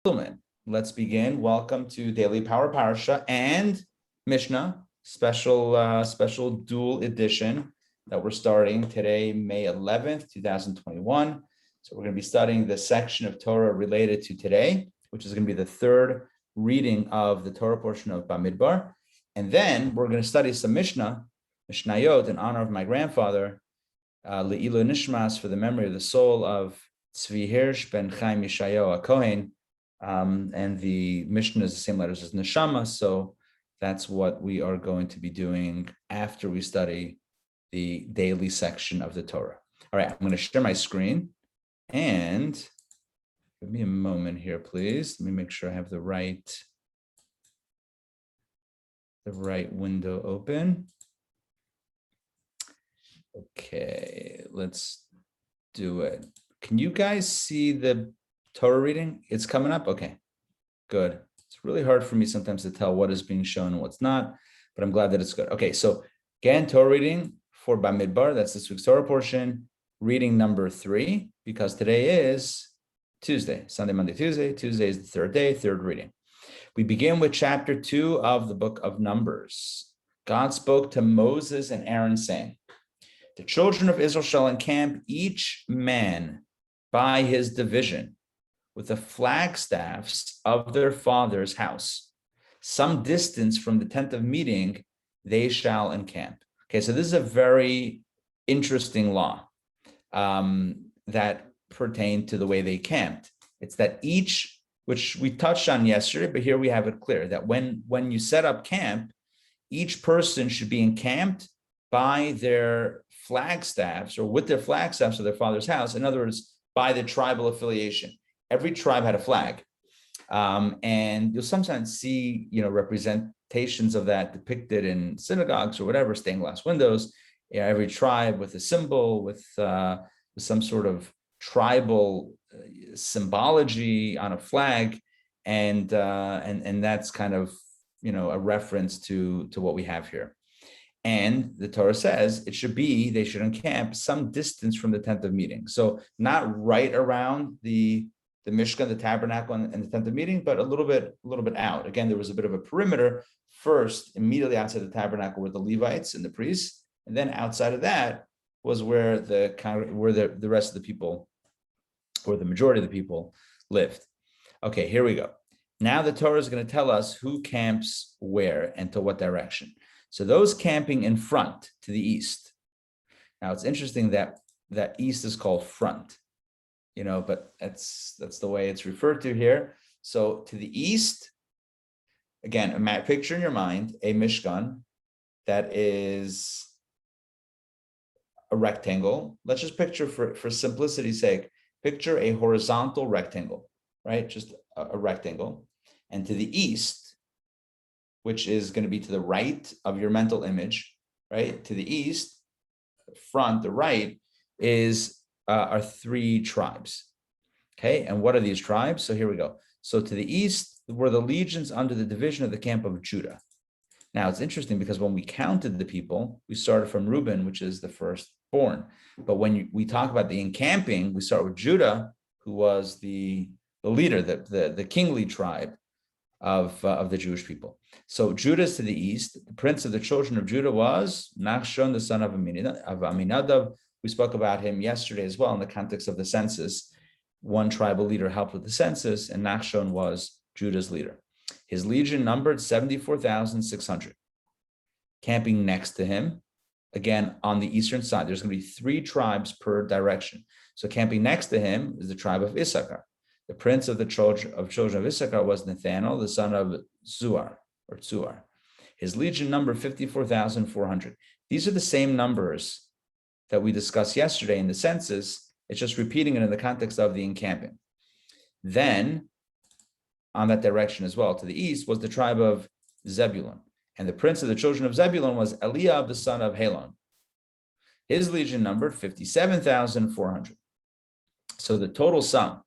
Gentlemen, let's begin. Welcome to Daily Power Parsha and Mishnah, special dual edition that we're starting today, May 11th, 2021. So we're going to be studying the section of Torah related to today, which is going to be the third reading of the Torah portion of Bamidbar. And then we're going to study some Mishnayot, in honor of my grandfather, Le'ilu Nishmas, for the memory of the soul of Tzvi Hirsch ben Chaim Yeshayahu HaKohen. And the Mishnah is the same letters as Neshama, so that's what we are going to be doing after we study the daily section of the Torah. All right, I'm going to share my screen, and give me a moment here, please. Let me make sure I have the right window open. Okay, let's do it. Can you guys see the Torah reading? It's coming up? Okay, good. It's really hard for me sometimes to tell what is being shown and what's not, but I'm glad that it's good. Okay, so again, Torah reading for Bamidbar, that's this week's Torah portion, reading number 3, because today is Tuesday, Sunday, Monday, Tuesday. Tuesday is the third day, third reading. We begin with chapter 2 of the book of Numbers. God spoke to Moses and Aaron saying, "The children of Israel shall encamp each man by his division with the flagstaffs of their father's house. Some distance from the tent of meeting, they shall encamp." Okay, so this is a very interesting law that pertained to the way they camped. It's that each, which we touched on yesterday, but here we have it clear, that when you set up camp, each person should be encamped by their flagstaffs or with their flagstaffs of their father's house. In other words, by the tribal affiliation. Every tribe had a flag, and you'll sometimes see, representations of that depicted in synagogues or whatever, stained glass windows. Every tribe with a symbol, with some sort of tribal symbology on a flag, and that's kind of a reference to what we have here. And the Torah says they should encamp some distance from the tent of meeting. So not right around the Mishkan, the tabernacle, and the tent of meeting, but a little bit out. Again, there was a bit of a perimeter. First, immediately outside the tabernacle were the Levites and the priests, and then outside of that was where the rest of the people, or the majority of the people, lived. Okay, here we go. Now the Torah is going to tell us who camps where and to what direction. So those camping in front, to the east. Now it's interesting that east is called front, but that's the way it's referred to here. So to the east, again, picture in your mind a Mishkan that is a rectangle. Let's just picture, for simplicity's sake, picture a horizontal rectangle, right? Just a rectangle. And to the east, which is going to be to the right of your mental image, right? To the east, the front, the right, are 3 tribes. Okay, and what are these tribes? So here we go. So to the east were the legions under the division of the camp of Judah. Now it's interesting because when we counted the people, we started from Reuben, which is the firstborn. But when we talk about the encamping, we start with Judah, who was the leader, the kingly tribe of the Jewish people. So Judah is to the east. The prince of the children of Judah was Nachshon, the son of Aminadab. We spoke about him yesterday as well in the context of the census. One tribal leader helped with the census, and Nachshon was Judah's leader. His legion numbered 74,600. Camping next to him, again, on the eastern side, there's going to be 3 tribes per direction. So camping next to him is the tribe of Issachar. The prince of the children of Issachar was Nathanael, the son of Zuar. His legion numbered 54,400. These are the same numbers that we discussed yesterday in the census. It's just repeating it in the context of the encamping. Then, on that direction as well, to the east, was the tribe of Zebulun. And the prince of the children of Zebulun was Eliab, the son of Helon. His legion numbered 57,400. So the total sum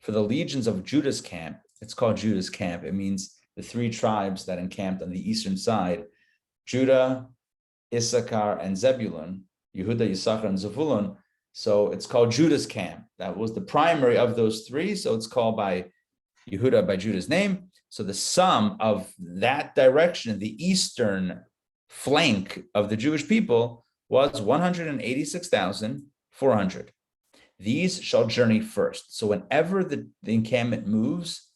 for the legions of Judah's camp, it's called Judah's camp. It means the 3 tribes that encamped on the eastern side, Judah, Issachar, and Zebulun, Yehuda, Yisachar, and Zevulun. So it's called Judah's camp. That was the primary of those 3. So it's called by Yehuda by Judah's name. So the sum of that direction, the eastern flank of the Jewish people, was 186,400. These shall journey first. So whenever the encampment moves,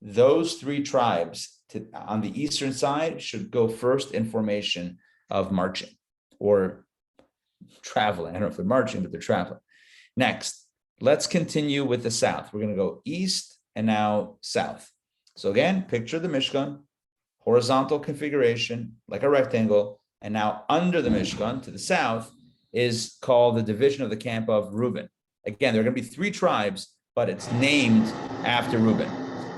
those three tribes on the eastern side should go first in formation of marching or traveling. I don't know if they're marching, but they're traveling. Next, let's continue with the south. We're going to go east and now south. So again, picture the Mishkan, horizontal configuration, like a rectangle. And now under the Mishkan to the south is called the division of the camp of Reuben. Again, there are going to be three tribes, but it's named after Reuben.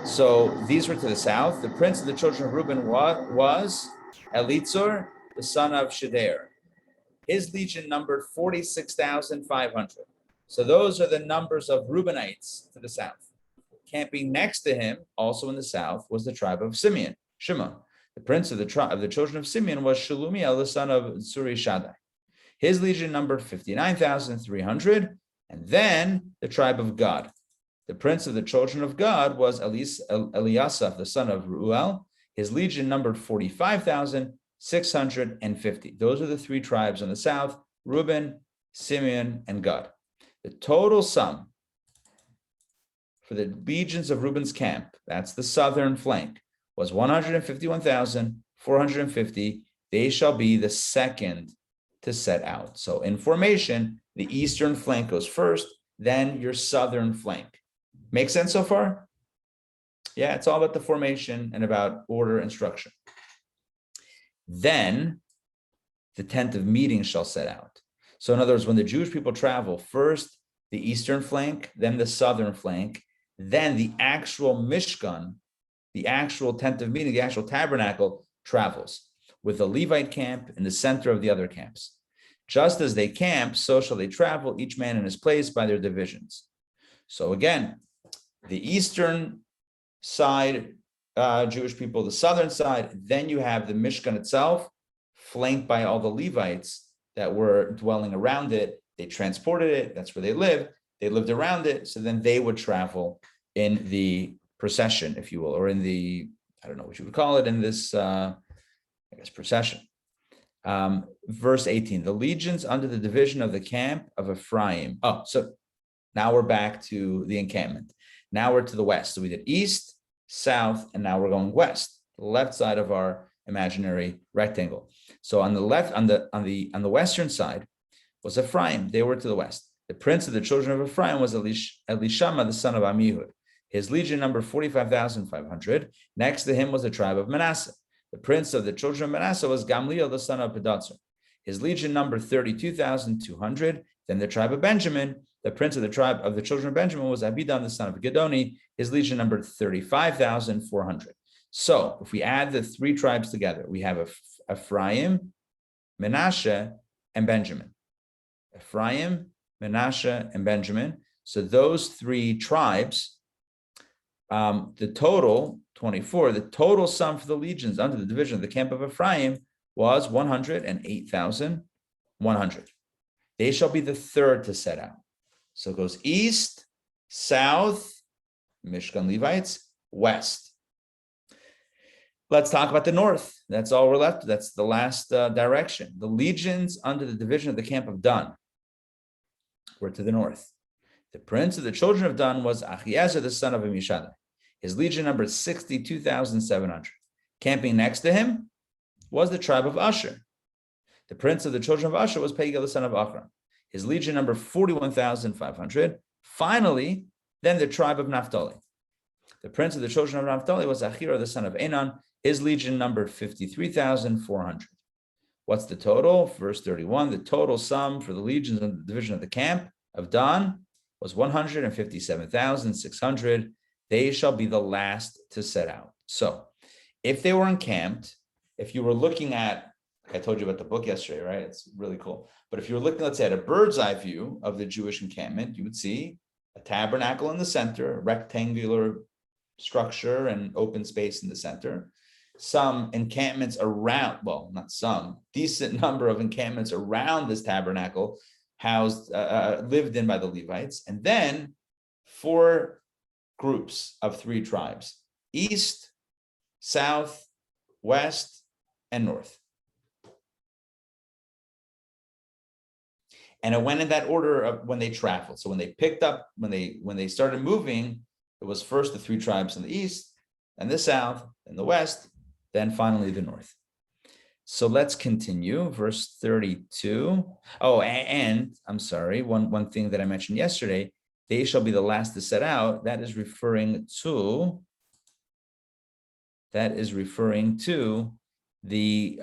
So these were to the south. The prince of the children of Reuben was Elitzur, the son of Shedeur. His legion numbered 46,500. So those are the numbers of Reubenites to the south. Camping next to him, also in the south, was the tribe of Simeon, Shimon. The prince of the children of Simeon was Shelumiel, the son of Surishadai. His legion numbered 59,300. And then the tribe of Gad. The prince of the children of Gad was Eliasaph, the son of Reuel. His legion numbered 45,650. Those are the three tribes on the south: Reuben, Simeon, and Gad. The total sum for the legions of Reuben's camp, that's the southern flank, was 151,450. They shall be the second to set out. So in formation, the eastern flank goes first, then your southern flank. Make sense so far? Yeah, it's all about the formation and about order and structure. Then the tent of meeting shall set out. So in other words, when the Jewish people travel, first the eastern flank, then the southern flank, then the actual Mishkan, the actual tent of meeting, the actual tabernacle travels with the Levite camp in the center of the other camps. Just as they camp, so shall they travel, each man in his place by their divisions. So again, the eastern side, Jewish people, the southern side, then you have the Mishkan itself, flanked by all the Levites that were dwelling around it. They transported it, that's where they lived. They lived around it, so then they would travel in the procession, if you will, or in the, I don't know what you would call it, in this, procession. Verse 18, the legions under the division of the camp of Ephraim. Oh, so now we're back to the encampment. Now we're to the west. So we did east, south, and now we're going west, the left side of our imaginary rectangle. So on the left, on the western side was Ephraim. They were to the west. The prince of the children of Ephraim was Elishama, the son of Amihud. His legion numbered 45,500. Next to him was the tribe of Manasseh. The prince of the children of Manasseh was Gamliel, the son of Pedatzur. His legion numbered 32,200. Then the tribe of Benjamin. The prince of the tribe of the children of Benjamin was Abidan, the son of Gedoni. His legion numbered 35,400. So if we add the three tribes together, we have Ephraim, Manasseh, and Benjamin. Ephraim, Manasseh, and Benjamin. So those three tribes, the total, 24, the total sum for the legions under the division of the camp of Ephraim was 108,100. They shall be the third to set out. So it goes east, south, Mishkan Levites, west. Let's talk about the north. That's all we're left. That's the last direction. The legions under the division of the camp of Dan were to the north. The prince of the children of Dan was Achiezer, the son of Amishadai. His legion numbered 62,700. Camping next to him was the tribe of Asher. The prince of the children of Asher was Pegel, the son of Achran. His legion numbered 41,500. Finally, then the tribe of Naphtali. The prince of the children of Naphtali was Achira, the son of Enan. His legion numbered 53,400. What's the total? Verse 31, the total sum for the legions of the division of the camp of Dan was 157,600. They shall be the last to set out. So if they were encamped, if you were looking at, I told you about the book yesterday, right? It's really cool. But if you were looking, let's say, at a bird's eye view of the Jewish encampment, you would see a tabernacle in the center, a rectangular structure and open space in the center. Some encampments around, well, not some, decent number of encampments around this tabernacle housed, lived in by the Levites. And then 4 groups of 3 tribes: east, south, west, and north. And it went in that order of when they traveled. So when they picked up, when they started moving, it was first the 3 tribes in the east, and the south, and the west, then finally the north. So let's continue, verse 32. Oh, and I'm sorry, one thing that I mentioned yesterday, they shall be the last to set out. That is referring to the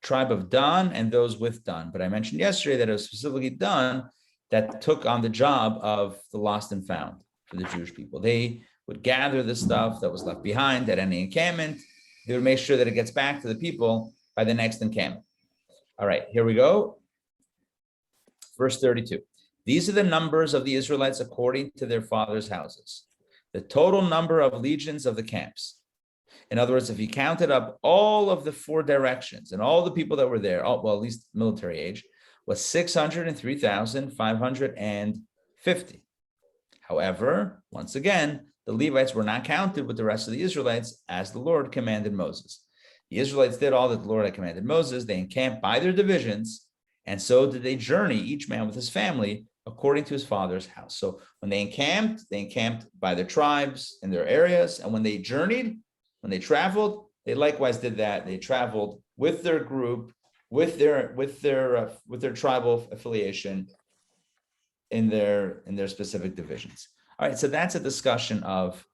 tribe of Dan and those with Dan. But I mentioned yesterday that it was specifically Dan that took on the job of the lost and found for the Jewish people. They would gather the stuff that was left behind at any encampment. They would make sure that it gets back to the people by the next encampment. All right, here we go. Verse 32. These are the numbers of the Israelites according to their fathers' houses, the total number of legions of the camps. In other words, if you counted up all of the 4 directions and all the people that were there, at least military age, was 603,550. However, once again, the Levites were not counted with the rest of the Israelites as the Lord commanded Moses. The Israelites did all that the Lord had commanded Moses. They encamped by their divisions, and so did they journey, each man with his family, according to his father's house. So when they encamped by their tribes and their areas, and when they journeyed, when they traveled, they likewise did that. They traveled with their group, with their tribal affiliation in their specific divisions. All right, so that's a discussion of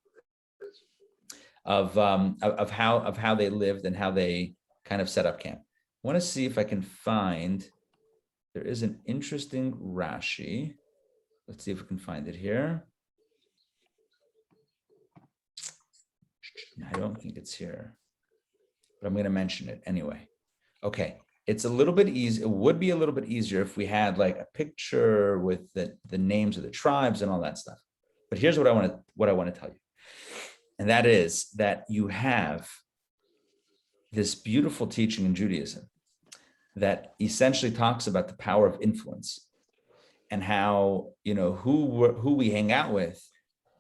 how they lived and how they kind of set up camp. I want to see if I can find. There is an interesting Rashi. Let's see if we can find it here. I don't think it's here, but I'm going to mention it anyway. Okay, it's a little bit easy. It would be a little bit easier if we had like a picture with the names of the tribes and all that stuff. But here's what I want to tell you, and that is that you have this beautiful teaching in Judaism that essentially talks about the power of influence and how who we hang out with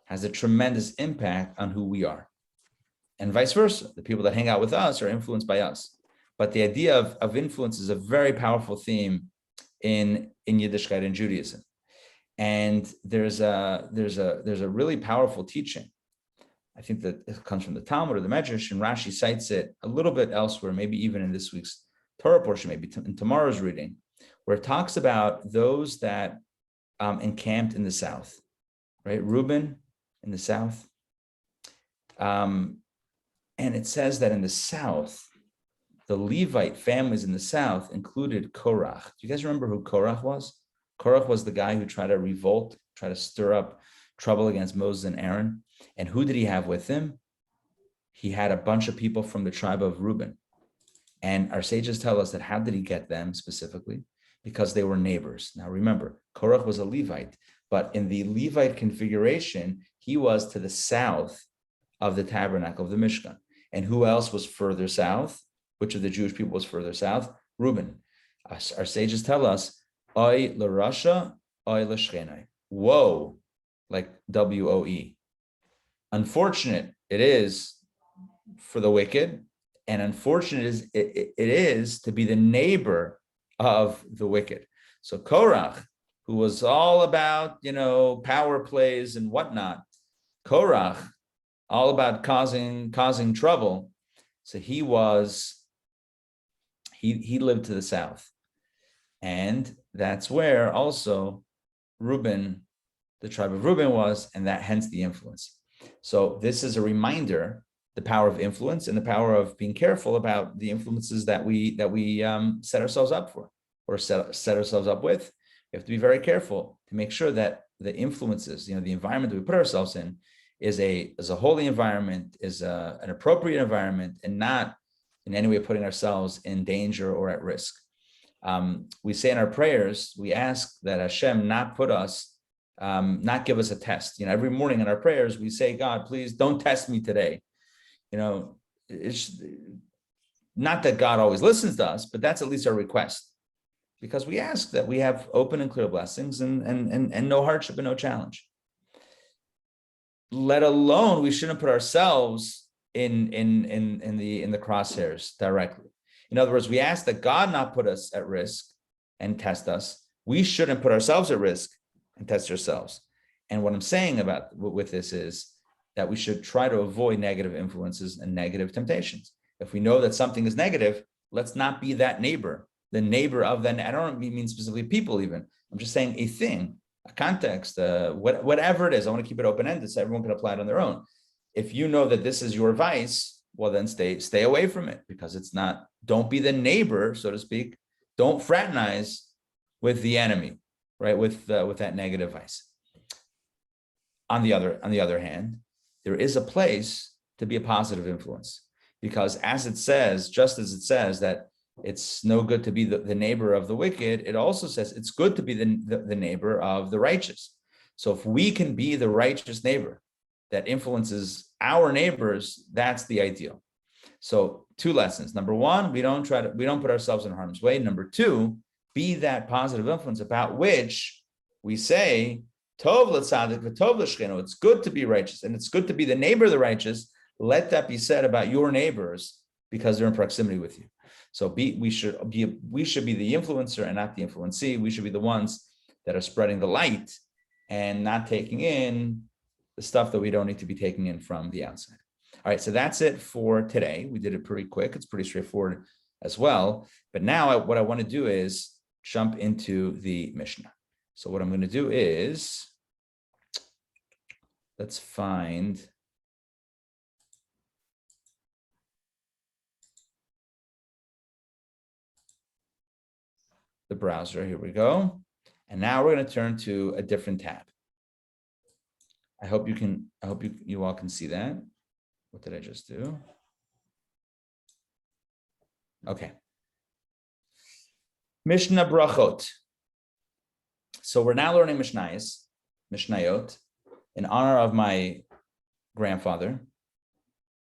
has a tremendous impact on who we are. And vice versa. The people that hang out with us are influenced by us. But the idea of influence is a very powerful theme in Yiddishkeit and Judaism. And there's a really powerful teaching. I think that it comes from the Talmud or the Medrash, and Rashi cites it a little bit elsewhere, maybe even in this week's Torah portion, maybe in tomorrow's reading, where it talks about those that encamped in the south, right? Reuben in the south. And it says that in the south, the Levite families in the south included Korach. Do you guys remember who Korach was? Korach was the guy who tried to revolt, try to stir up trouble against Moses and Aaron. And who did he have with him? He had a bunch of people from the tribe of Reuben. And our sages tell us that how did he get them specifically? Because they were neighbors. Now remember, Korach was a Levite, but in the Levite configuration, he was to the south of the tabernacle of the Mishkan. And who else was further south? Which of the Jewish people was further south? Reuben. Our sages tell us, Oy l'Rasha, Oy l'Shchenai. Woe, like W-O-E. Unfortunate it is for the wicked, and unfortunate it is to be the neighbor of the wicked. So Korach, who was all about, power plays and whatnot, Korach, all about causing trouble. So he lived to the south. And that's where also Reuben, the tribe of Reuben was, and that hence the influence. So this is a reminder, the power of influence and the power of being careful about the influences that we set ourselves up for or set ourselves up with. We have to be very careful to make sure that the influences, the environment that we put ourselves in is a holy environment, is an appropriate environment, and not in any way putting ourselves in danger or at risk. We say in our prayers, we ask that Hashem not give us a test. Every morning in our prayers, we say, God, please don't test me today. It's not that God always listens to us, but that's at least our request. because we ask that we have open and clear blessings and no hardship and no challenge. Let alone, we shouldn't put ourselves in the crosshairs directly. In other words, we ask that God not put us at risk and test us. We shouldn't put ourselves at risk and test ourselves. And what I'm saying about with this is that we should try to avoid negative influences and negative temptations. If we know that something is negative, let's not be that neighbor, the neighbor of that. I don't mean specifically people even. I'm just saying a thing, a context, whatever it is. I want to keep it open-ended so everyone can apply it on their own. If you know that this is your vice, well, then stay away from it, because it's not, don't be the neighbor, so to speak. Don't fraternize with the enemy, right? With that negative vice. On the other hand, there is a place to be a positive influence, because just as it says that it's no good to be the neighbor of the wicked, it also says it's good to be the neighbor of the righteous. So if we can be the righteous neighbor that influences our neighbors, that's the ideal. So 2 lessons. Number 1, we don't put ourselves in harm's way. Number 2, be that positive influence about which we say, Tov l'tzadik v'tov l'shcheno. It's good to be righteous, and it's good to be the neighbor of the righteous. Let that be said about your neighbors, because they're in proximity with you. So we should be the influencer and not the influencee. We should be the ones that are spreading the light and not taking in the stuff that we don't need to be taking in from the outside. All right, so that's it for today. We did it pretty quick. It's pretty straightforward as well. But now what I want to do is jump into the Mishnah. So what I'm going to do is, let's find the browser. Here we go. And now we're going to turn to a different tab. I hope you all can see that. What did I just do? Okay. Mishnah Brachot. So we're now learning Mishnayot, in honor of my grandfather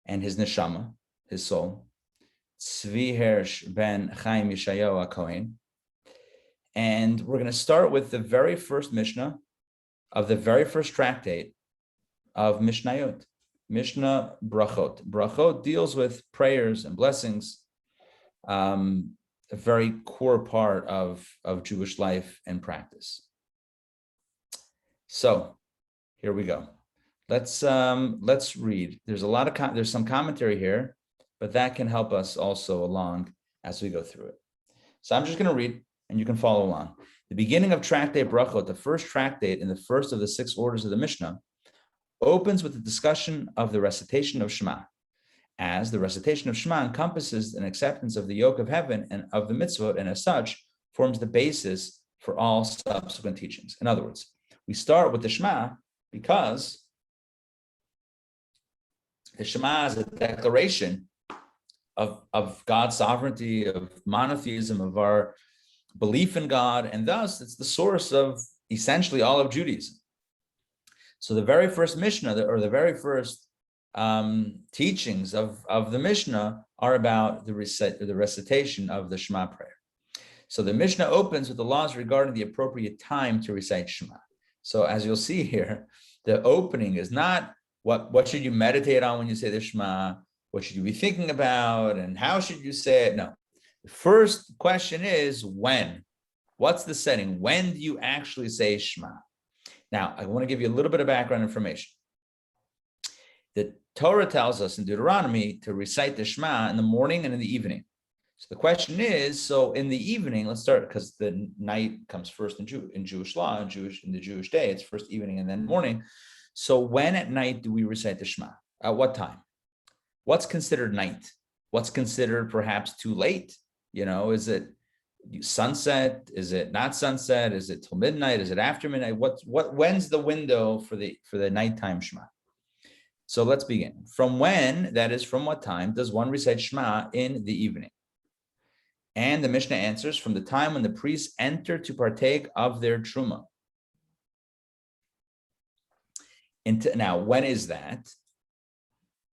and his neshama, his soul, Tzvi Hersh ben Chaim Yeshayahu HaKohen. And we're going to start with the very first Mishnah of the very first tractate of Mishnayot. Mishnah Brachot. Brachot deals with prayers and blessings, a very core part of Jewish life and practice. So here we go. Let's read. There's some commentary here, but that can help us also along as we go through it. So I'm just going to read, and you can follow along. The beginning of Tractate Brachot, the first tractate in the first of the 6 orders of the Mishnah, opens with the discussion of the recitation of Shema, as the recitation of Shema encompasses an acceptance of the yoke of heaven and of the mitzvot, and as such forms the basis for all subsequent teachings. In other words, we start with the Shema because the Shema is a declaration of God's sovereignty, of monotheism, of our belief in God, and thus it's the source of essentially all of Judaism. So the very first Mishnah, or the very first teachings of the Mishnah are about the recitation of the Shema prayer. So the Mishnah opens with the laws regarding the appropriate time to recite Shema. So as you'll see here, the opening is not what should you meditate on when you say the Shema, what should you be thinking about, and how should you say it? No. The first question is when. What's the setting? When do you actually say Shema? Now, I want to give you a little bit of background information. The Torah tells us in Deuteronomy to recite the Shema in the morning and in the evening. So the question is, so in the evening, let's start, because the night comes first in Jewish law, in the Jewish day, it's first evening and then morning. So when at night do we recite the Shema? At what time? What's considered night? What's considered perhaps too late? Is it sunset? Is it not sunset? Is it till midnight? Is it after midnight? When's the window for the nighttime Shema? So let's begin. From when, that is from what time, does one recite Shema in the evening? And the Mishnah answers, from the time when the priests enter to partake of their truma. Now, when is that?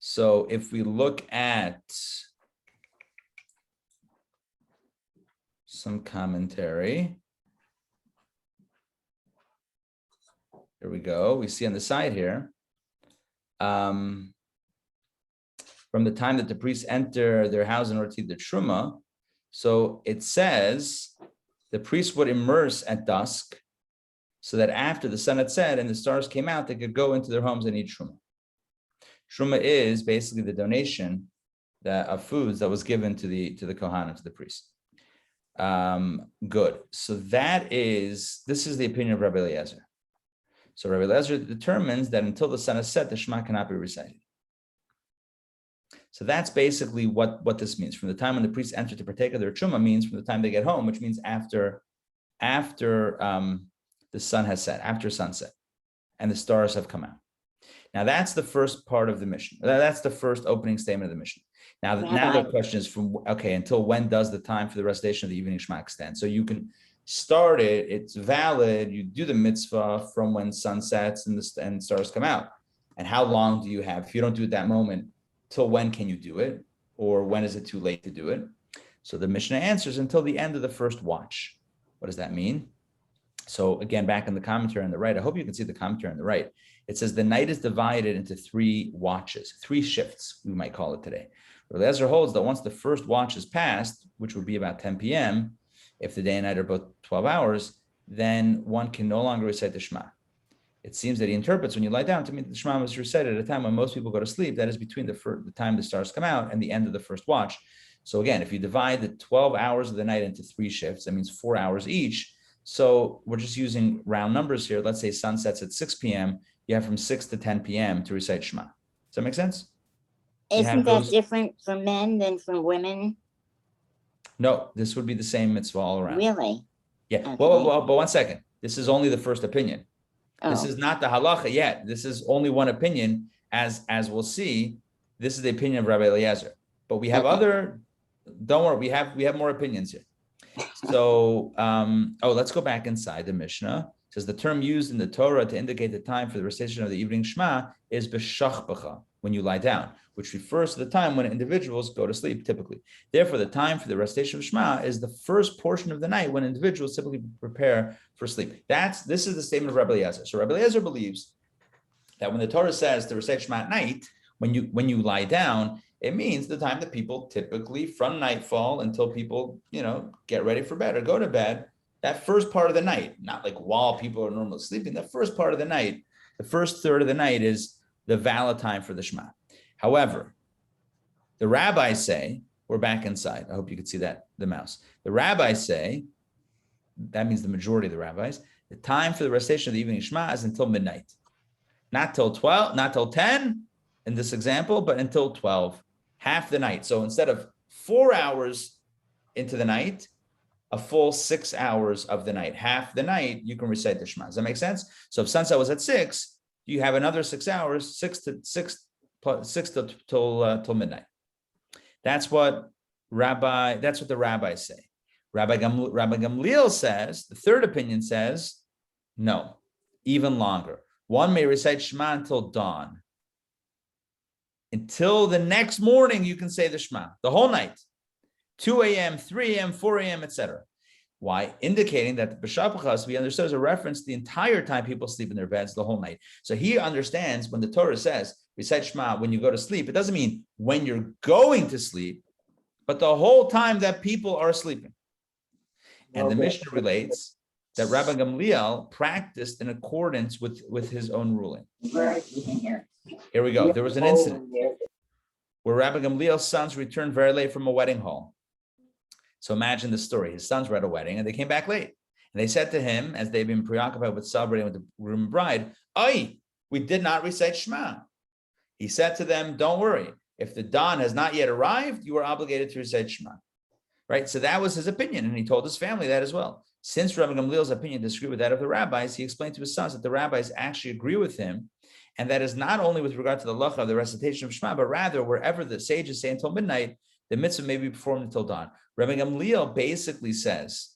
So if we look at some commentary. Here we go. We see on the side here, from the time that the priests enter their house in order to eat the truma. So it says the priests would immerse at dusk so that after the sun had set and the stars came out, they could go into their homes and eat truma. Truma is basically the donation of foods that was given to the Kohanim, to the priest. Good. So this is the opinion of Rabbi Eliezer. So Rabbi Eliezer determines that until the sun is set, the Shema cannot be recited. So that's basically what this means. From the time when the priests enter to partake of their truma means from the time they get home, which means after the sun has set, after sunset, and the stars have come out. Now that's the first part of the mission. That's the first opening statement of the mission. Now the question is until when does the time for the recitation of the evening Shema extend? So you can start it, it's valid, you do the mitzvah from when sun sets and the stars come out. And how long do you have? If you don't do it that moment, till when can you do it? Or when is it too late to do it? So the Mishnah answers until the end of the first watch. What does that mean? So again, back in the commentary on the right, I hope you can see the commentary on the right. It says the night is divided into 3 watches, 3 shifts, we might call it today. Rabbi Eliezer holds that once the first watch is passed, which would be about 10 p.m., if the day and night are both 12 hours, then one can no longer recite the Shema. It seems that he interprets when you lie down to mean that the Shema was recited at a time when most people go to sleep. That is between the time the stars come out and the end of the first watch. So again, if you divide the 12 hours of the night into 3 shifts, that means 4 hours each. So we're just using round numbers here. Let's say sun sets at 6 p.m. You have from 6 to 10 p.m. to recite Shema. Does that make sense? Isn't that different for men than for women? No, this would be the same mitzvah all around. Really? Yeah. Okay. Well, but one second. This is only the first opinion. Oh. This is not the halacha yet. This is only one opinion. As we'll see, this is the opinion of Rabbi Eliezer. But we have other. Don't worry, we have more opinions here. So, let's go back inside the Mishnah. It says the term used in the Torah to indicate the time for the recitation of the evening Shema is b'shachbacha, when you lie down, which refers to the time when individuals go to sleep, typically. Therefore, the time for the recitation of Shema is the first portion of the night when individuals typically prepare for sleep. This is the statement of Rabbi Eliezer. So Rabbi Eliezer believes that when the Torah says to recite Shema at night, when you lie down, it means the time that people typically from nightfall until people, get ready for bed or go to bed, that first part of the night, not like while people are normally sleeping, the first part of the night, the first third of the night is the valid time for the Shema. However, the rabbis say, we're back inside. I hope you can see that, the mouse. The rabbis say, that means the majority of the rabbis, the time for the recitation of the evening Shema is until midnight. Not till 12, not till 10 in this example, but until 12, half the night. So instead of 4 hours into the night, a full 6 hours of the night, half the night, you can recite the Shema. Does that make sense? So if sunset was at 6, you have another 6 hours, till midnight. That's what the rabbis say. Rabbi Gamliel says, the third opinion says, no, even longer. One may recite Shema until dawn. Until the next morning, you can say the Shema, the whole night, 2 a.m., 3 a.m., 4 a.m., etc. Why? Indicating that the b'shapachas we understood as a reference the entire time people sleep in their beds, the whole night. So he understands when the Torah says, recite Shema when you go to sleep, it doesn't mean when you're going to sleep, but the whole time that people are sleeping. And the Mishnah relates that Rabbi Gamliel practiced in accordance with his own ruling. Here we go. There was an incident where Rabbi Gamliel's sons returned very late from a wedding hall. So imagine the story. His sons were at a wedding and they came back late. And they said to him, as they've been preoccupied with celebrating with the groom and bride, we did not recite Shema. He said to them, don't worry. If the dawn has not yet arrived, you are obligated to recite Shema. Right? So that was his opinion. And he told his family that as well. Since Rabbi Gamliel's opinion disagreed with that of the rabbis, he explained to his sons that the rabbis actually agree with him. And that is not only with regard to the halacha of the recitation of Shema, but rather wherever the sages say until midnight, the mitzvah may be performed until dawn. Rabbi Gamliel basically says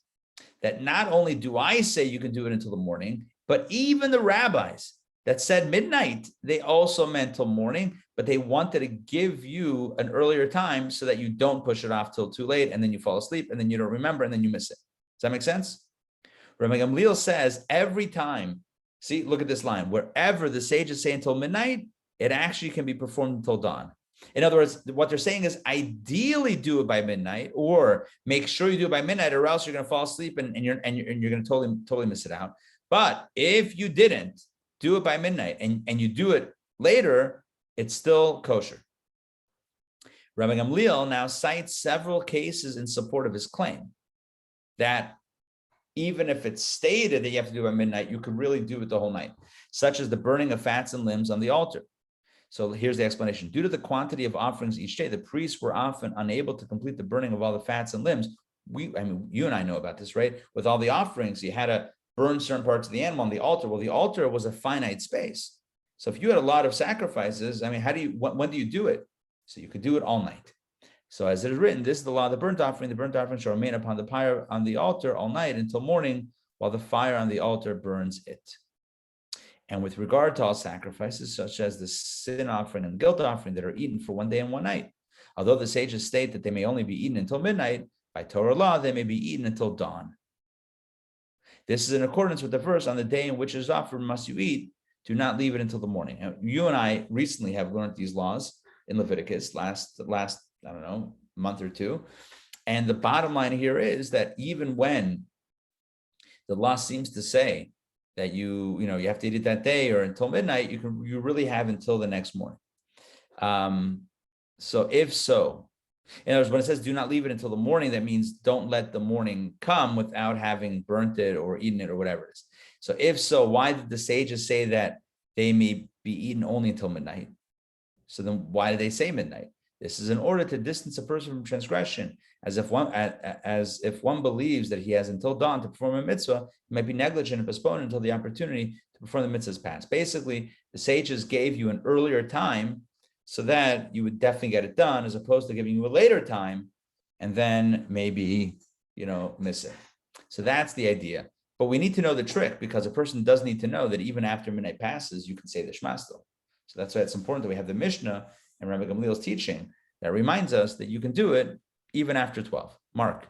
that not only do I say you can do it until the morning, but even the rabbis, that said midnight, they also meant till morning, but they wanted to give you an earlier time so that you don't push it off till too late, and then you fall asleep, and then you don't remember, and then you miss it. Does that make sense? Rabbi Gamliel says every time, see, look at this line, wherever the sages say until midnight, it actually can be performed until dawn. In other words, what they're saying is ideally do it by midnight, or make sure you do it by midnight, or else you're going to fall asleep and you're going to totally miss it out. But if you didn't do it by midnight and you do it later, it's still kosher. Rabbi Gamliel now cites several cases in support of his claim that even if it's stated that you have to do it by midnight, you could really do it the whole night, such as the burning of fats and limbs on the altar. So here's the explanation. Due to the quantity of offerings each day, the priests were often unable to complete the burning of all the fats and limbs. You and I know about this, right? With all the offerings, you had to burn certain parts of the animal on the altar. Well, the altar was a finite space. So if you had a lot of sacrifices, when do you do it? So you could do it all night. So as it is written, this is the law of the burnt offering. The burnt offering shall remain upon the pyre on the altar all night until morning, while the fire on the altar burns it. And with regard to all sacrifices, such as the sin offering and guilt offering that are eaten for one day and one night, although the sages state that they may only be eaten until midnight, by Torah law, they may be eaten until dawn. This is in accordance with the verse, on the day in which it is offered must you eat, do not leave it until the morning. And you and I recently have learned these laws in Leviticus last I don't know, month or two. And the bottom line here is that even when the law seems to say that you have to eat it that day or until midnight, you really have until the next morning. So if so, in other words, when it says do not leave it until the morning, that means don't let the morning come without having burnt it or eaten it or whatever it is. So if so, why did the sages say that they may be eaten only until midnight? So then why did they say midnight? This is in order to distance a person from transgression, as if one believes that he has until dawn to perform a mitzvah, he might be negligent and postpone until the opportunity to perform the mitzvah has passed. Basically, the sages gave you an earlier time so that you would definitely get it done, as opposed to giving you a later time and then maybe, miss it. So that's the idea. But we need to know the trick, because a person does need to know that even after midnight passes, you can say the Shema still. So that's why it's important that we have the Mishnah and Rabbi Gamliel's teaching that reminds us that you can do it even after 12. Mark.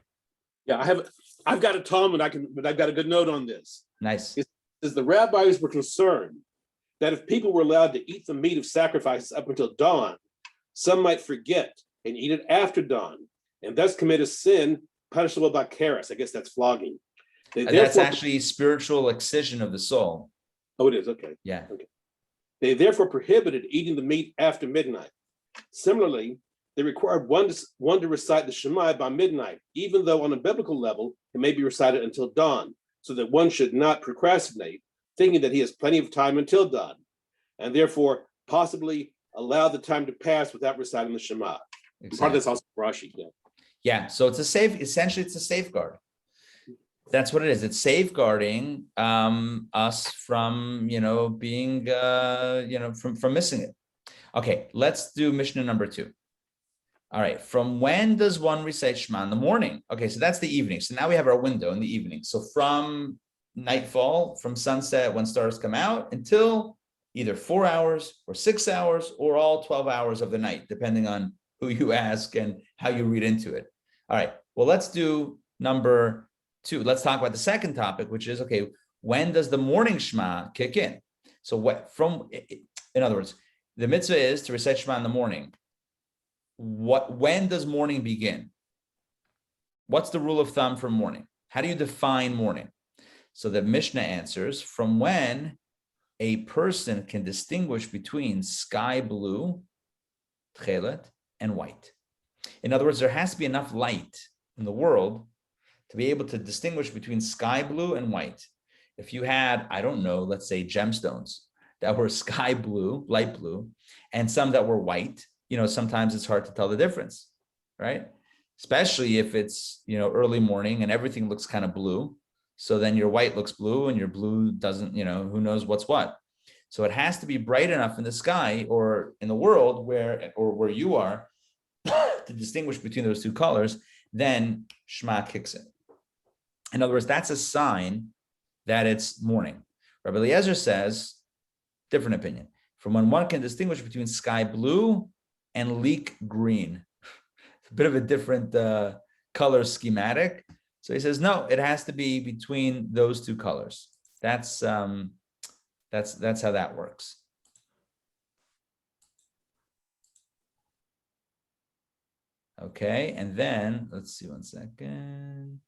Yeah, I've got a Talmud, but I've got a good note on this. Nice. It says the rabbis were concerned that if people were allowed to eat the meat of sacrifices up until dawn, some might forget and eat it after dawn, and thus commit a sin punishable by karas. I guess that's flogging. That's actually spiritual excision of the soul. Oh, it is? Okay. Yeah. Okay. They therefore prohibited eating the meat after midnight. Similarly, they required one to recite the Shema by midnight, even though on a biblical level, it may be recited until dawn, so that one should not procrastinate, thinking that he has plenty of time until dawn, and therefore possibly allow the time to pass without reciting the Shema. Exactly. Part of this also Rashi. Yeah, so essentially it's a safeguard. That's what it is. It's safeguarding us from, being, from missing it. Okay, let's do Mishnah number 2. All right, from when does one recite Shema in the morning? Okay, so that's the evening. So now we have our window in the evening. So from nightfall, from sunset when stars come out, until either 4 hours or 6 hours or all 12 hours of the night, depending on who you ask and how you read into it. All right, well, let's do number 2. Let's talk about the second topic, which is, okay, when does the morning Shema kick in? So in other words, the mitzvah is to recite Shema in the morning. When does morning begin? What's the rule of thumb for morning? How do you define morning? So the Mishnah answers, from when a person can distinguish between sky blue, tchelet, and white. In other words, there has to be enough light in the world to be able to distinguish between sky blue and white. If you had, I don't know, let's say gemstones that were sky blue, light blue, and some that were white, sometimes it's hard to tell the difference, right? Especially if it's, early morning and everything looks kind of blue. So then your white looks blue and your blue doesn't, who knows what's what. So it has to be bright enough in the sky or in the world where you are to distinguish between those two colors, then Shema kicks in. In other words, that's a sign that it's morning. Rabbi Eliezer says different opinion. From when one can distinguish between sky blue and leek green. It's a bit of a different color schematic. So he says, no, it has to be between those two colors. That's how that works. Okay, and then let's see 1 second.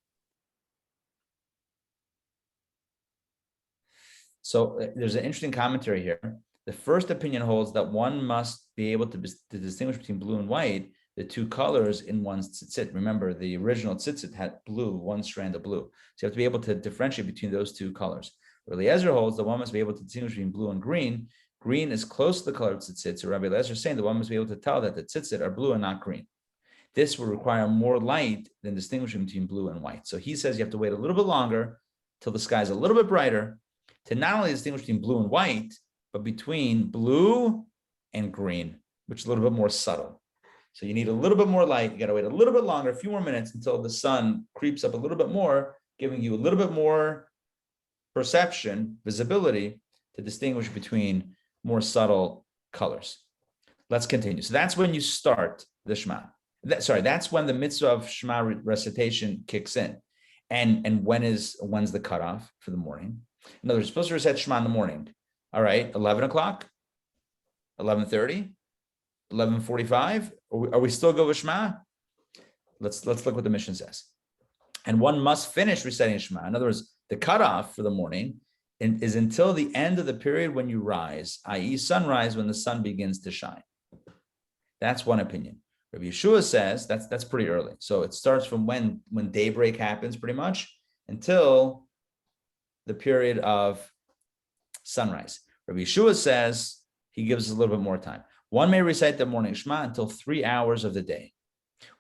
So there's an interesting commentary here. The first opinion holds that one must be able to distinguish between blue and white, the two colors in one's tzitzit. Remember, the original tzitzit had blue, one strand of blue. So you have to be able to differentiate between those two colors. Rabbi Eliezer holds that one must be able to distinguish between blue and green. Green is close to the color of tzitzit. So Rabbi Eliezer is saying that one must be able to tell that the tzitzit are blue and not green. This will require more light than distinguishing between blue and white. So he says you have to wait a little bit longer till the sky is a little bit brighter to not only distinguish between blue and white, but between blue and green, which is a little bit more subtle. So you need a little bit more light. You got to wait a little bit longer, a few more minutes until the sun creeps up a little bit more, giving you a little bit more perception, visibility to distinguish between more subtle colors. Let's continue. So that's when you start the Shema. That's when the mitzvah of Shema recitation kicks in. And when's the cutoff for the morning? In other words, you're supposed to recite Shema in the morning. All right, 11 o'clock, 11:30, 11:45. Are we still go with Shema? Let's look what the mission says. And one must finish reciting Shema. In other words, the cutoff for the morning is until the end of the period when you rise, i.e. sunrise, when the sun begins to shine. That's one opinion. Rabbi Yeshua says that's pretty early. So it starts from when daybreak happens pretty much until the period of sunrise. Rabbi Yeshua says he gives us a little bit more time. One may recite the morning Shema until 3 hours of the day,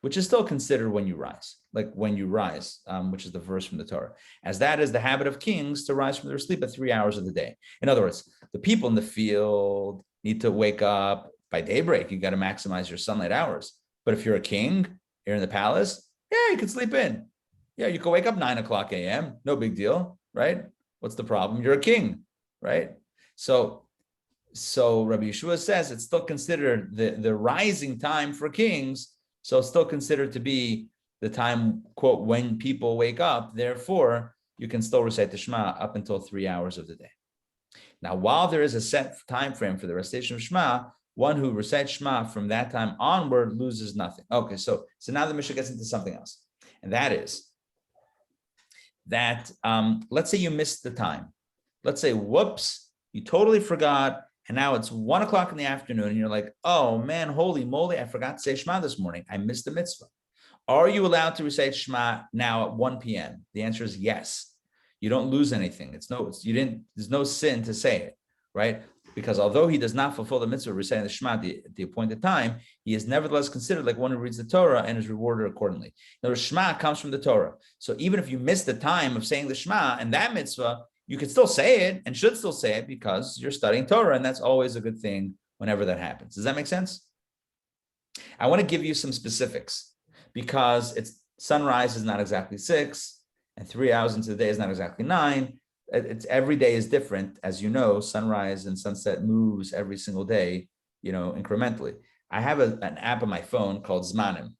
which is still considered when you rise, which is the verse from the Torah, as that is the habit of kings to rise from their sleep at 3 hours of the day. In other words, the people in the field need to wake up by daybreak. You got to maximize your sunlight hours. But if you're a king, you're in the palace, yeah, you can sleep in. Yeah, you can wake up 9 o'clock a.m. No big deal, right? What's the problem? You're a king, right? So Rabbi Yeshua says it's still considered the rising time for kings. So it's still considered to be the time, quote, when people wake up. Therefore, you can still recite the Shema up until 3 hours of the day. Now, while there is a set time frame for the recitation of Shema, one who recites Shema from that time onward loses nothing. Okay, so now the Mishnah gets into something else. And that is that, let's say you missed the time. Let's say, whoops, you totally forgot. And now it's 1 o'clock in the afternoon. And you're like, oh man, holy moly, I forgot to say Shema this morning. I missed the mitzvah. Are you allowed to recite Shema now at 1 p.m.? The answer is yes. You don't lose anything. There's no sin to say it, right? Because although he does not fulfill the mitzvah of reciting the Shema at the appointed time, he is nevertheless considered like one who reads the Torah and is rewarded accordingly. Now, the Shema comes from the Torah. So even if you miss the time of saying the Shema and that mitzvah, you can still say it and should still say it because you're studying Torah, and that's always a good thing whenever that happens. Does that make sense? I want to give you some specifics because sunrise is not exactly 6 and 3 hours into the day is not exactly 9. It's every day is different. As you know, sunrise and sunset moves every single day, incrementally. I have an app on my phone called Zmanim.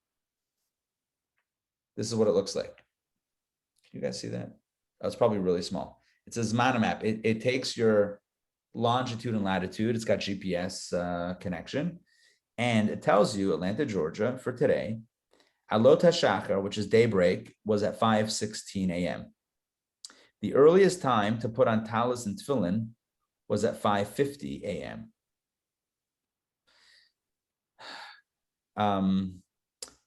This is what it looks like. Can you guys see that? Oh, it's probably really small. It's a Zmanim app. It takes your longitude and latitude. It's got GPS connection. And it tells you Atlanta, Georgia, for today, Alot HaShachar, which is daybreak, was at 5:16 a.m. The earliest time to put on talis and tefillin was at 5:50 a.m.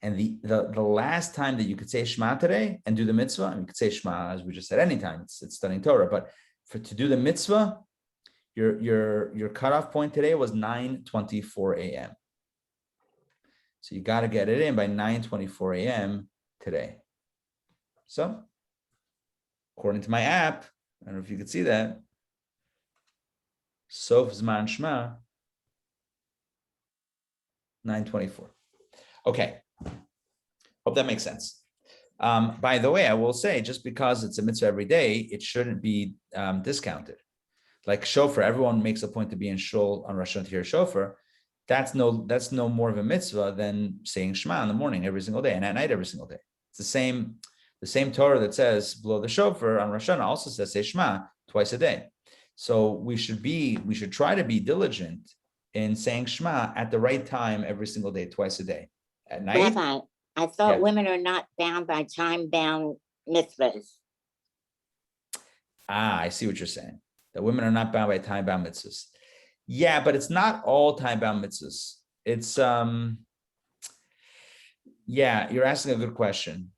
And the last time that you could say Shema today and do the mitzvah, and you could say Shema, as we just said, anytime, it's studying Torah, but to do the mitzvah, your cutoff point today was 9:24 a.m. So you got to get it in by 9:24 a.m. today. So, according to my app, I don't know if you could see that, Sof Zman Shema, 9:24. Okay. Hope that makes sense. By the way, I will say, just because it's a mitzvah every day, it shouldn't be discounted. Like shofar, everyone makes a point to be in shul on Rosh Hashanah to hear shofar. That's no more of a mitzvah than saying Shema in the morning every single day and at night every single day. It's the same Torah that says blow the shofar on Rosh Hashanah also says say Shema twice a day. So we should try to be diligent in saying Shema at the right time every single day, twice a day. At night. Rabbi, I thought women are not bound by time-bound mitzvahs. I see what you're saying. That women are not bound by time-bound mitzvahs. Yeah, but it's not all time-bound mitzvahs. It's yeah, you're asking a good question.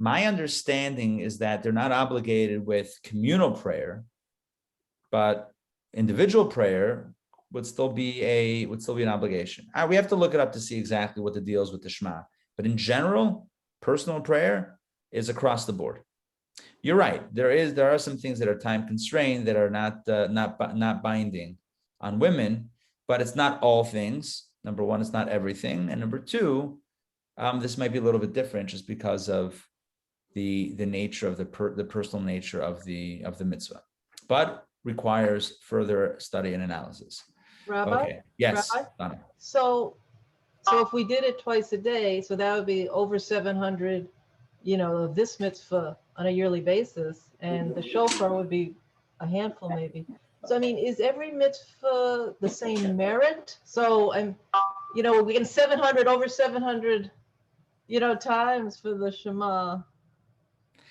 My understanding is that they're not obligated with communal prayer, but individual prayer would still be an obligation. We have to look it up to see exactly what the deal is with the Shema. But in general, personal prayer is across the board. You're right. There are some things that are time constrained that are not binding on women, but it's not all things. Number one, it's not everything, and number two, this might be a little bit different just because of the nature of the personal nature of the mitzvah, but requires further study and analysis. Rabbi? Okay. Yes. Rabbi? Donna. So if we did it twice a day, so that would be over 700, of this mitzvah on a yearly basis, and the shofar would be a handful maybe. So, I mean, is every mitzvah the same merit? So, we get 700, over 700, times for the Shema.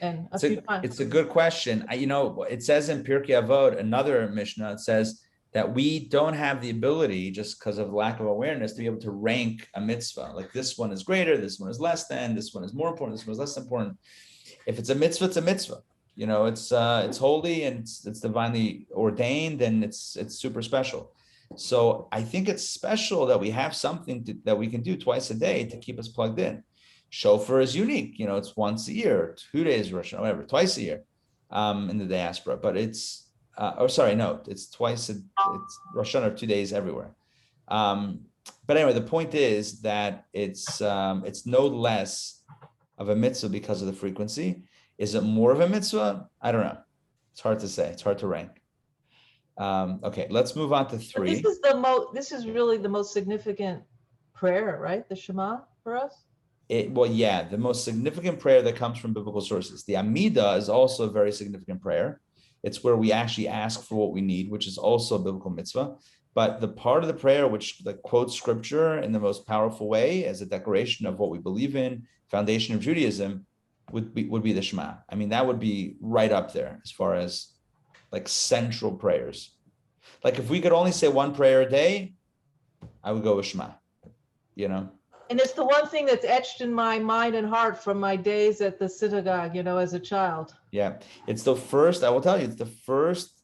And a few times. It's a good question. It says in Pirkei Avot, another Mishnah, it says that we don't have the ability, just because of lack of awareness, to be able to rank a mitzvah. Like this one is greater, this one is less than, this one is more important, this one is less important. If it's a mitzvah, it's a mitzvah. It's holy and it's divinely ordained and it's super special. So I think it's special that we have something that we can do twice a day to keep us plugged in. Shofar is unique. It's once a year, 2 days, Rosh Hashanah, whatever, twice a year in the diaspora. But it's twice. It's Rosh Hashanah, 2 days everywhere. But anyway, the point is that it's no less of a mitzvah because of the frequency. Is it more of a mitzvah? I don't know. It's hard to say. It's hard to rank. Okay, let's move on to 3. But this is really the most significant prayer, right? The Shema for us? The most significant prayer that comes from biblical sources. The Amidah is also a very significant prayer. It's where we actually ask for what we need, which is also a biblical mitzvah. But the part of the prayer which quotes scripture in the most powerful way as a declaration of what we believe in, foundation of Judaism, would be the Shema. I mean, that would be right up there as far as central prayers. Like if we could only say one prayer a day, I would go with Shema, And it's the one thing that's etched in my mind and heart from my days at the synagogue, as a child. Yeah, it's the first, I will tell you, it's the first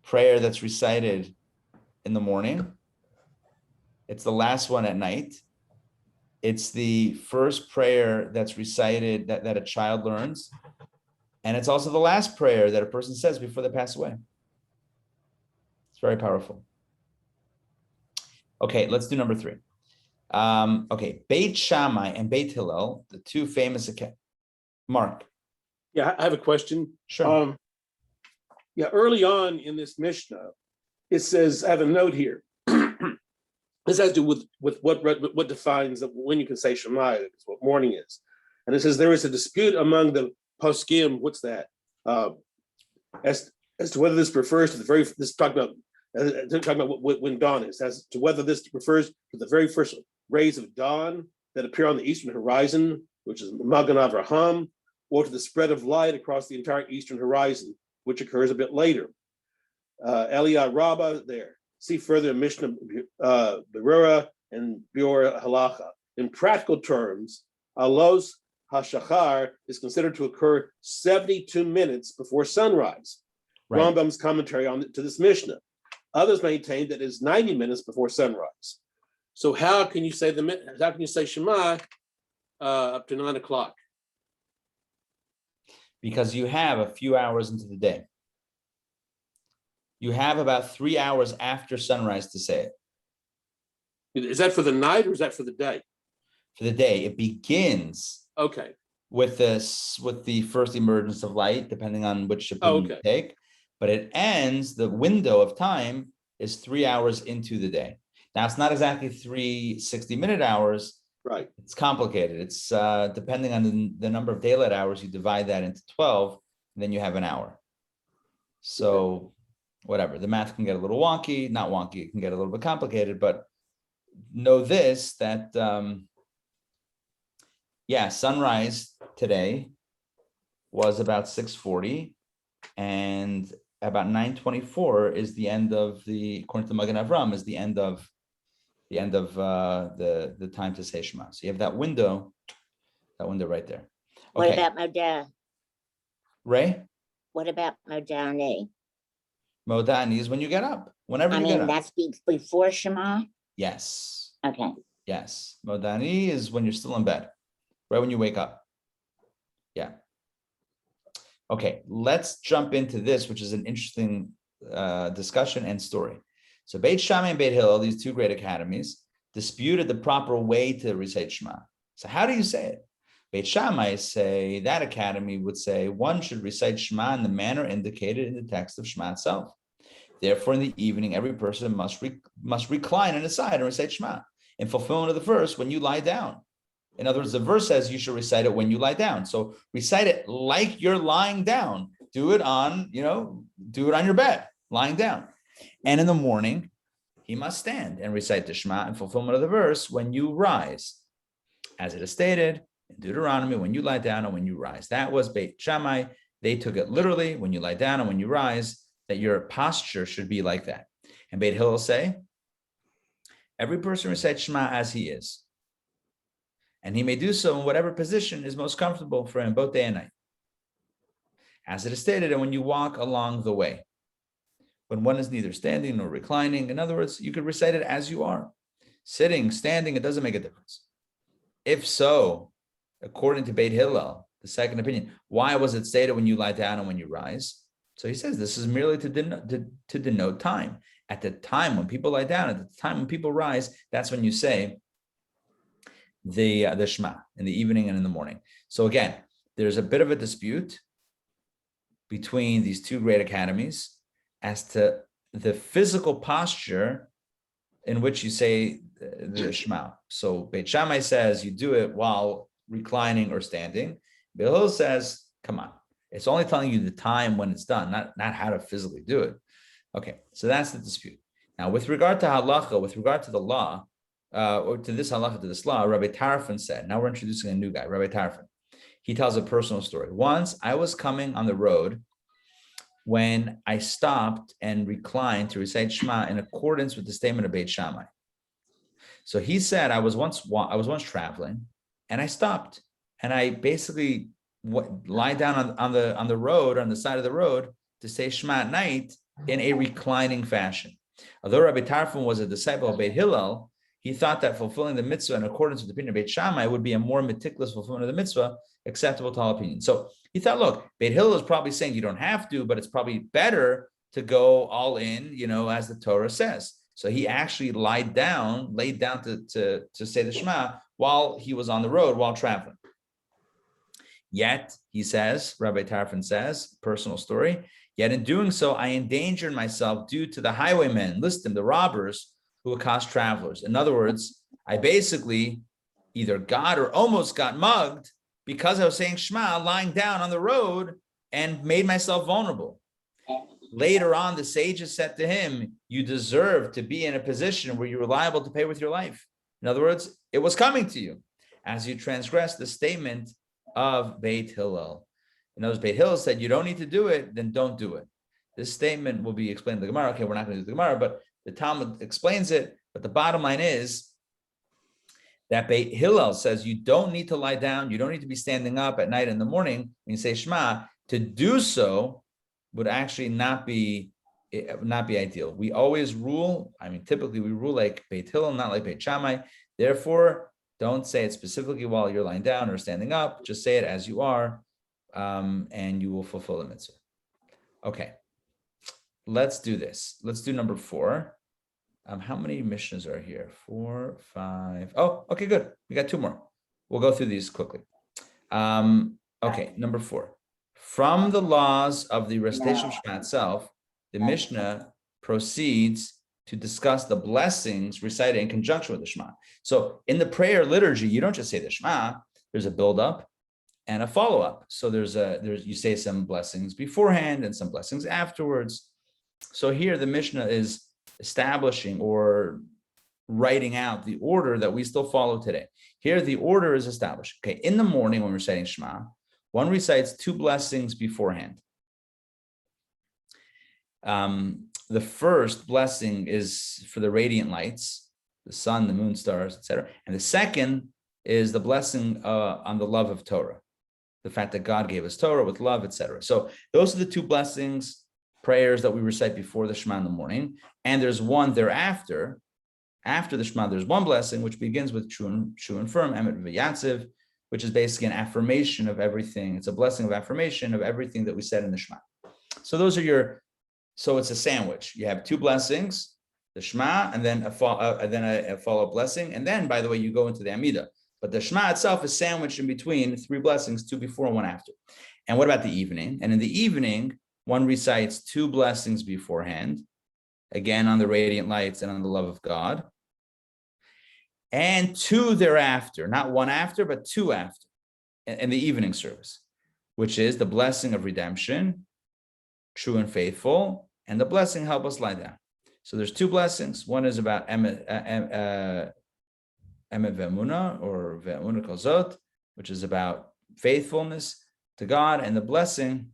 prayer that's recited in the morning. It's the last one at night. It's the first prayer that's recited that a child learns. And it's also the last prayer that a person says before they pass away. It's very powerful. Okay, let's do number 3. Beit Shammai and Beit Hillel, the two famous Mark. Yeah, I have a question. Sure. Early on in this Mishnah, it says, I have a note here. This has to do with what defines when you can say Shema, what morning is. And it says there is a dispute among the poskim. What's that? As to whether this refers to talking about when dawn is, as to whether this refers to the very first rays of dawn that appear on the eastern horizon, which is Magan Avraham, or to the spread of light across the entire eastern horizon, which occurs a bit later. Eliyah Rabbah there. See further in Mishnah Berurah and Bior Halacha. In practical terms, Alos HaShachar is considered to occur 72 minutes before sunrise. Right. Rambam's commentary to this Mishnah. Others maintain that it's 90 minutes before sunrise. So how can you say Shema up to 9 o'clock? Because you have a few hours into the day. You have about 3 hours after sunrise to say it. Is that for the night or is that for the day? For the day. It begins. Okay. with the first emergence of light, depending on which opinion you okay. take. But it ends, the window of time is 3 hours into the day. Now, it's not exactly 3 60-minute hours. Right. It's complicated. It's depending on the number of daylight hours, you divide that into 12, and then you have an hour. So whatever, the math can get a little wonky, not wonky, it can get a little bit complicated, but know this, that sunrise today was about 6:40, and about 9:24 is the end of according to Magen Avram, is the end of the time to say Shema. So you have that window right there. What Okay, about Modeh? Ray, What about Modeh? Modani is when you get up, whenever I you get mean, up. that's before Shema? Yes, Okay. yes. Modani is when you're still in bed, right when you wake up. Yeah. Okay, let's jump into this, which is an interesting discussion and story. So Beit Shammai and Beit Hillel, these two great academies, disputed the proper way to recite Shema. So how do you say it? Beit Shammai say, that academy would say, one should recite Shema in the manner indicated in the text of Shema itself. Therefore, in the evening, every person must recline on his side and recite Shema in fulfillment of the verse, when you lie down. In other words, the verse says you should recite it when you lie down. So recite it like you're lying down. Do it on your bed, lying down. And in the morning, he must stand and recite the Shema in fulfillment of the verse, when you rise. As it is stated in Deuteronomy, when you lie down and when you rise. That was Beit Shammai. They took it literally, when you lie down and when you rise, that your posture should be like that. And Beit Hillel say, every person recites Shema as he is. And he may do so in whatever position is most comfortable for him, both day and night. As it is stated, and when you walk along the way, when one is neither standing nor reclining. In other words, you could recite it as you are. Sitting, standing, it doesn't make a difference. If so, according to Beit Hillel, the second opinion, why was it stated when you lie down and when you rise? So he says this is merely to denote time. At the time when people lie down, at the time when people rise, that's when you say the Shema in the evening and in the morning. So again, there's a bit of a dispute between these two great academies as to the physical posture in which you say the Shema. So Beit Shammai says you do it while reclining or standing. Beit Hillel says, come on, it's only telling you the time when it's done, not how to physically do it. Okay, so that's the dispute. Now, with regard to halacha, with regard to the law, or to this halacha, to this law, Rabbi Tarfon said, now we're introducing a new guy, Rabbi Tarfon. He tells a personal story. Once I was coming on the road when I stopped and reclined to recite Shema in accordance with the statement of Beit Shammai. So he said, I was once traveling, and I stopped, and I basically lie down on the road, on the side of the road, to say Shema at night in a reclining fashion. Although Rabbi Tarfon was a disciple of Beit Hillel, he thought that fulfilling the mitzvah in accordance with the opinion of Beit Shammai would be a more meticulous fulfillment of the mitzvah, acceptable to all opinions. So he thought, look, Beit Hillel is probably saying you don't have to, but it's probably better to go all in, as the Torah says. So he actually laid down to say the Shema while he was on the road, while traveling. Yet, he says, Rabbi Tarfon says, personal story, yet in doing so, I endangered myself due to the highwaymen, the robbers, who accost travelers. In other words, I basically either got or almost got mugged because I was saying Shema, lying down on the road, and made myself vulnerable. Later on, the sages said to him, you deserve to be in a position where you're liable to pay with your life. In other words, it was coming to you as you transgressed the statement of Beit Hillel. In other words, Beit Hillel said, you don't need to do it, then don't do it. This statement will be explained in the Gemara. Okay, we're not going to do the Gemara, but the Talmud explains it. But the bottom line is that Beit Hillel says you don't need to lie down. You don't need to be standing up at night and in the morning when you say Shema. To do so would actually not be ideal. We always rule. Typically we rule like Beit Hillel, not like Beit Shammai. Therefore, don't say it specifically while you're lying down or standing up. Just say it as you are, and you will fulfill the mitzvah. Okay. Let's do this. Let's do number 4. How many missions are here? 4, 5. Oh, okay, good. We got 2 more. We'll go through these quickly. Okay, number 4. From the laws of the recitation of Shema itself, the Mishnah proceeds to discuss the blessings recited in conjunction with the Shema. So in the prayer liturgy, you don't just say the Shema, there's a build-up and a follow-up. So you say some blessings beforehand and some blessings afterwards. So here the Mishnah is establishing or writing out the order that we still follow today. Here the order is established. Okay, in the morning when we're reciting Shema, one recites 2 blessings beforehand. The first blessing is for the radiant lights, the sun, the moon, stars, etc. And the second is the blessing on the love of Torah, the fact that God gave us Torah with love, etc. So those are the 2 blessings, prayers that we recite before the Shema in the morning. And there's one thereafter. After the Shema, there's one blessing which begins with true and firm, emet v'yatziv, which is basically an affirmation of everything. It's a blessing of affirmation of everything that we said in the Shema. So so it's a sandwich. You have 2 blessings, the Shema, and then a follow-up blessing. And then, by the way, you go into the Amidah. But the Shema itself is sandwiched in between 3 blessings, 2 before and 1 after. And what about the evening? And in the evening, one recites 2 blessings beforehand, again on the radiant lights and on the love of God. And 2 thereafter, not 1 after, but 2 after in the evening service, which is the blessing of redemption, true and faithful, and the blessing help us lie down. So there's 2 blessings. One is about emet ve'emunah or ve'emunah kozot, which is about faithfulness to God, and the blessing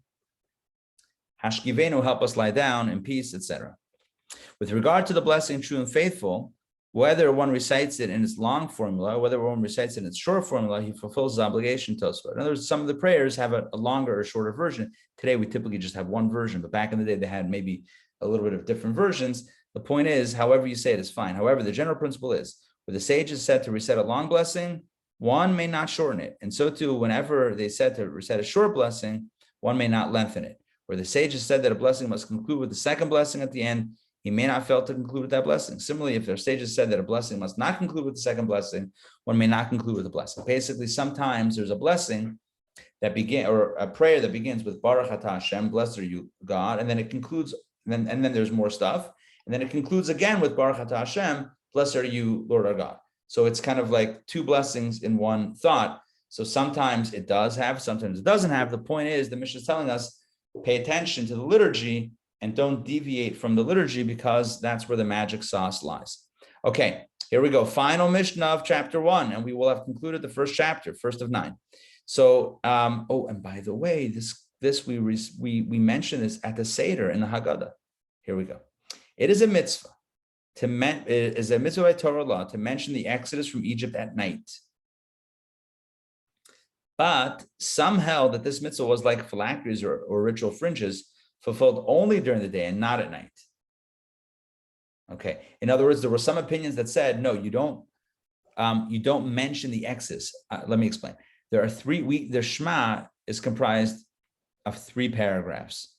hashkivenu, help us lie down in peace, etc. With regard to the blessing true and faithful, whether one recites it in its long formula, or whether one recites it in its short formula, he fulfills his obligation, Tosfot. In other words, some of the prayers have a longer or shorter version. Today, we typically just have one version, but back in the day, they had maybe a little bit of different versions. The point is, however you say it is fine. However, the general principle is, where the sage is said to recite a long blessing, one may not shorten it. And so too, whenever they said to recite a short blessing, one may not lengthen it. Where the sage has said that a blessing must conclude with the second blessing at the end, he may not fail to conclude with that blessing. Similarly, if their sages said that a blessing must not conclude with the second blessing, one may not conclude with the blessing. Basically, sometimes there's a blessing that or a prayer that begins with Baruch Atah Hashem, blessed are you, God, and then it concludes, and then there's more stuff, and then it concludes again with Baruch Atah Hashem, blessed are you, Lord our God. So it's kind of like 2 blessings in one thought. So sometimes it does have, sometimes it doesn't have. The point is, the Mishnah is telling us, pay attention to the liturgy and don't deviate from the liturgy, because that's where the magic sauce lies. Okay, here we go. Final Mishnah of chapter 1, and we will have concluded the first chapter, first of 9. So, and by the way, we mentioned this at the Seder in the Haggadah. Here we go. It is a mitzvah by Torah law to mention the Exodus from Egypt at night. But some held that this mitzvah was like phylacteries or ritual fringes, fulfilled only during the day and not at night. Okay. In other words, there were some opinions that said, no, you don't mention the Exodus. Let me explain. There are 3. The Shema is comprised of 3 paragraphs.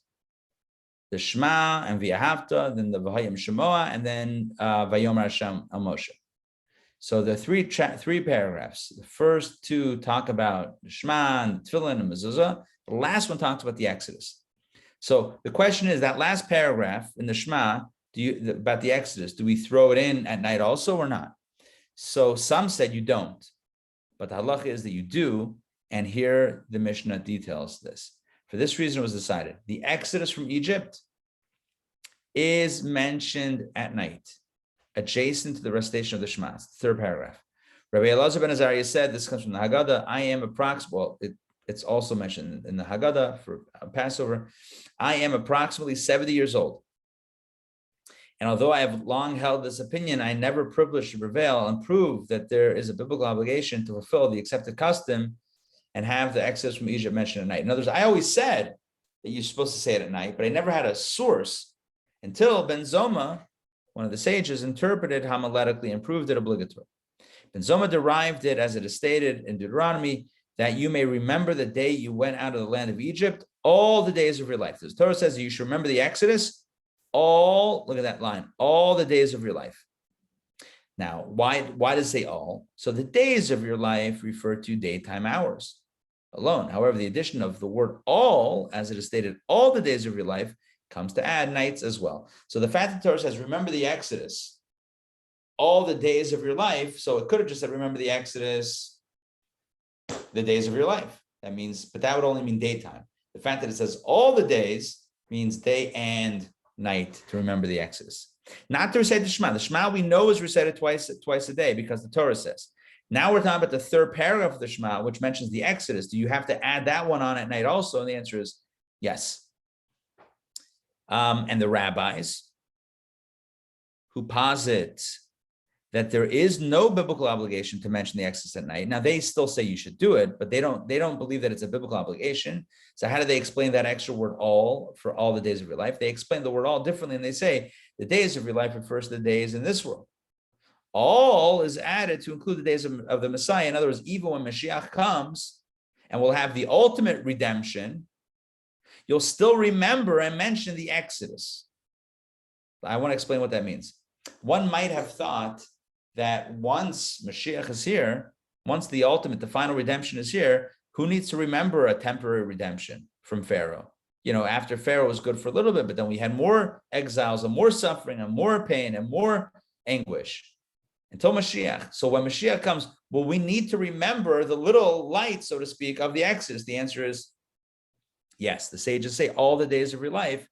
The Shema and V'ahavta, then the V'hayim Shemoah, and then Vayomer Hashem al Moshe. So the 3 paragraphs. The first 2 talk about the Shema and Tefillin and Mezuzah. The last one talks about the Exodus. So the question is, that last paragraph in the Shema about the Exodus, do we throw it in at night also or not? So some said you don't, but the halacha is that you do, and here the Mishnah details this. For this reason it was decided. The Exodus from Egypt is mentioned at night, adjacent to the recitation of the Shema. It's the 3rd paragraph. Rabbi Elazar ben Azariah said, this comes from the Haggadah, it's also mentioned in the Haggadah for Passover. I am approximately 70 years old. And although I have long held this opinion, I never privileged to prevail and prove that there is a biblical obligation to fulfill the accepted custom and have the Exodus from Egypt mentioned at night. In other words, I always said that you're supposed to say it at night, but I never had a source until Ben Zoma, one of the sages, interpreted homiletically and proved it obligatory. Ben Zoma derived it, as it is stated in Deuteronomy, that you may remember the day you went out of the land of Egypt, all the days of your life. The Torah says that you should remember the Exodus, look at that line, all the days of your life. Now, why does it say all? So the days of your life refer to daytime hours. alone. However, the addition of the word all, as it is stated, all the days of your life, comes to add nights as well. So the fact that the Torah says, remember the Exodus, all the days of your life. So it could have just said, remember the Exodus, the days of your life. That means, but that would only mean daytime. The fact that it says all the days means day and night to remember the Exodus. Not to recite the Shema. The Shema we know is recited twice a day because the Torah says. Now we're talking about the third paragraph of the Shema, which mentions the Exodus. Do you have to add that one on at night also? And the answer is yes. And the rabbis who posit that there is no biblical obligation to mention the Exodus at night. Now they still say you should do it, but they don't believe that it's a biblical obligation. So how do they explain that extra word all for all the days of your life? They explain the word all differently, and they say the days of your life refers to the days in this world. All is added to include the days of the Messiah. In other words, even when Mashiach comes and we'll have the ultimate redemption, you'll still remember and mention the Exodus. I want to explain what that means. One might have thought that once Mashiach is here, once the ultimate, the final redemption is here, who needs to remember a temporary redemption from Pharaoh? After Pharaoh was good for a little bit, but then we had more exiles and more suffering and more pain and more anguish until Mashiach. So when Mashiach comes, will we need to remember the little light, so to speak, of the Exodus? The answer is yes. The sages say all the days of your life.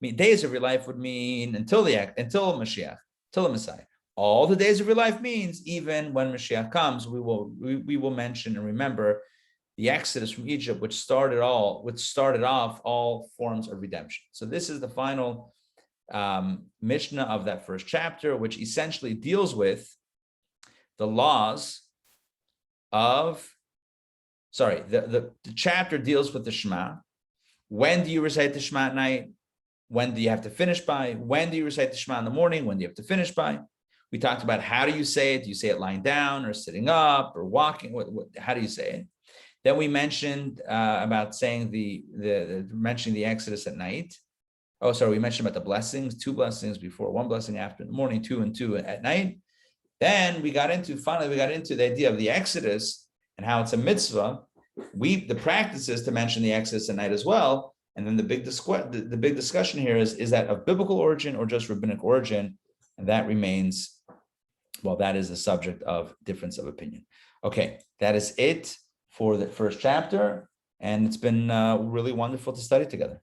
Days of your life would mean until Mashiach, till the Messiah. All the days of your life means even when Mashiach comes, we will mention and remember the Exodus from Egypt, which started off all forms of redemption. So this is the final Mishnah of that first chapter, which essentially deals with the laws of. The chapter deals with the Shema. When do you recite the Shema at night? When do you have to finish by? When do you recite the Shema in the morning? When do you have to finish by? We talked about how do you say it? Do you say it lying down or sitting up or walking? How do you say it? Then we mentioned about saying mentioning the Exodus at night. We mentioned about the blessings, 2 blessings before, 1 blessing after in the morning, 2 and 2 at night. Then we got into the idea of the Exodus and how it's a mitzvah. The practice is to mention the Exodus at night as well. And then the big discussion here is that of biblical origin or just rabbinic origin? And that remains, that is the subject of difference of opinion. Okay, that is it for the first chapter. And it's been really wonderful to study together.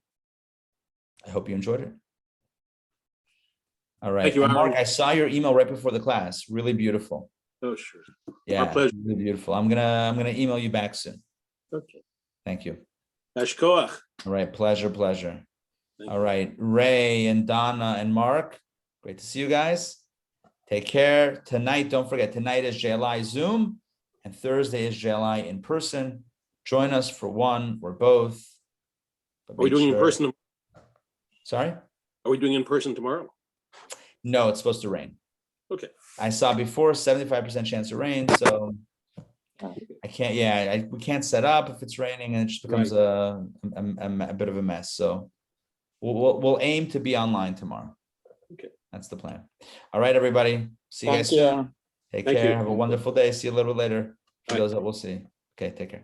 I hope you enjoyed it. All right. Thank you, Mark, I saw your email right before the class. Really beautiful. Oh, sure. Yeah, Our pleasure. really beautiful. I'm gonna email you back soon. Okay. Thank you. Ashkoach. All right, pleasure. Thank All right, Ray and Donna and Mark, great to see you guys. Take care. Tonight, don't forget, tonight is JLI Zoom, and Thursday is JLI in person. Join us for one or both. Are we doing in person? Sorry? Are we doing in person tomorrow? No, it's supposed to rain. Okay. I saw before 75% chance of rain, so I can't. We can't set up if it's raining, and it just becomes a bit of a mess. So we'll aim to be online tomorrow. Okay, that's the plan. All right, everybody. See you guys soon. Take care. Have a wonderful day. See you a little later. For those that we'll see. Okay, take care.